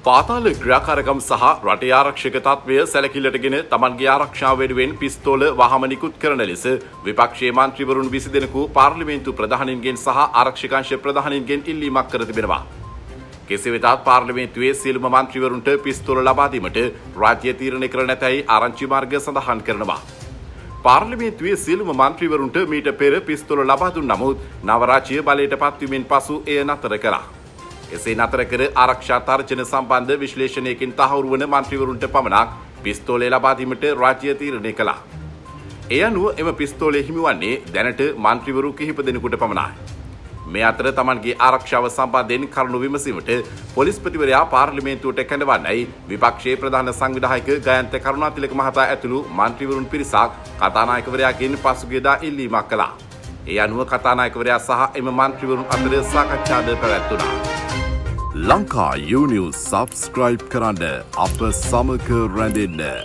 පාතාල ක්‍රියාකාරකම් සහ රටේ ආරක්ෂක තත්ත්වය සැලකිල්ලටගෙන තමන්ගේ ආරක්ෂාව වෙනුවෙන් පිස්තෝල වහම නිකුත් කරන ලෙස විපක්ෂයේ මන්ත්‍රීවරුන් 20 දෙනෙකු පාර්ලිමේන්තු ප්‍රධානීන්ගෙන් සහ ආරක්ෂකාංශ ප්‍රධානීන්ගෙන් ඉල්ලීමක් කර තිබෙනවා. කෙසේ වෙතත් පාර්ලිමේන්තුවේ සියලුම මන්ත්‍රීවරුන්ට පිස්තෝල ලබා දීමට රාජ්‍ය තීරණය කර නැතැයි ආරංචි මාර්ග සඳහන් කරනවා. පාර්ලිමේන්තුවේ සියලුම මන්ත්‍රීවරුන්ට මීට පෙර පිස්තෝල ලබා දුන් නමුත් නව රාජ්‍ය බලයට පත්වීමෙන් පසු එය නතර කළා. එසේ නතර කර ආරක්ෂා තර්ජන සම්බන්ධ විශ්ලේෂණයකින් තහවුරු වන මන්ත්‍රීවරුන්ට පමණක් පිස්තෝලය ලබා දීමට රාජ්‍ය තීරණය කළා. ඒ අනුව එම පිස්තෝලය හිමිවන්නේ දැනට මන්ත්‍රීවරු කිහිප දෙනෙකුට පමණයි. මේ අතර තමන්ගේ ආරක්ෂාව සම්බන්ධයෙන් කරුණු විමසීමට පොලිස්පතිවරයා පාර්ලිමේන්තුවට කැඳවන්නයි විපක්ෂයේ ප්‍රධාන සංවිධායක ගයන්ත කරුණාතිලක මහතා ඇතුළු මන්ත්‍රීවරුන් පිරිසක් කතානායකවරයාගෙන් පසුගියදා ඉල්ලීමක් කළා. ඒ අනුව කතානායකවරයා සහ එම මන්ත්‍රීවරුන් අතර සාකච්ඡාද පැවැත්වුණා. ලංකා යූනිවස් සබස්ක්‍රයිබ් කරන්න අප සමග රැඳෙන්න.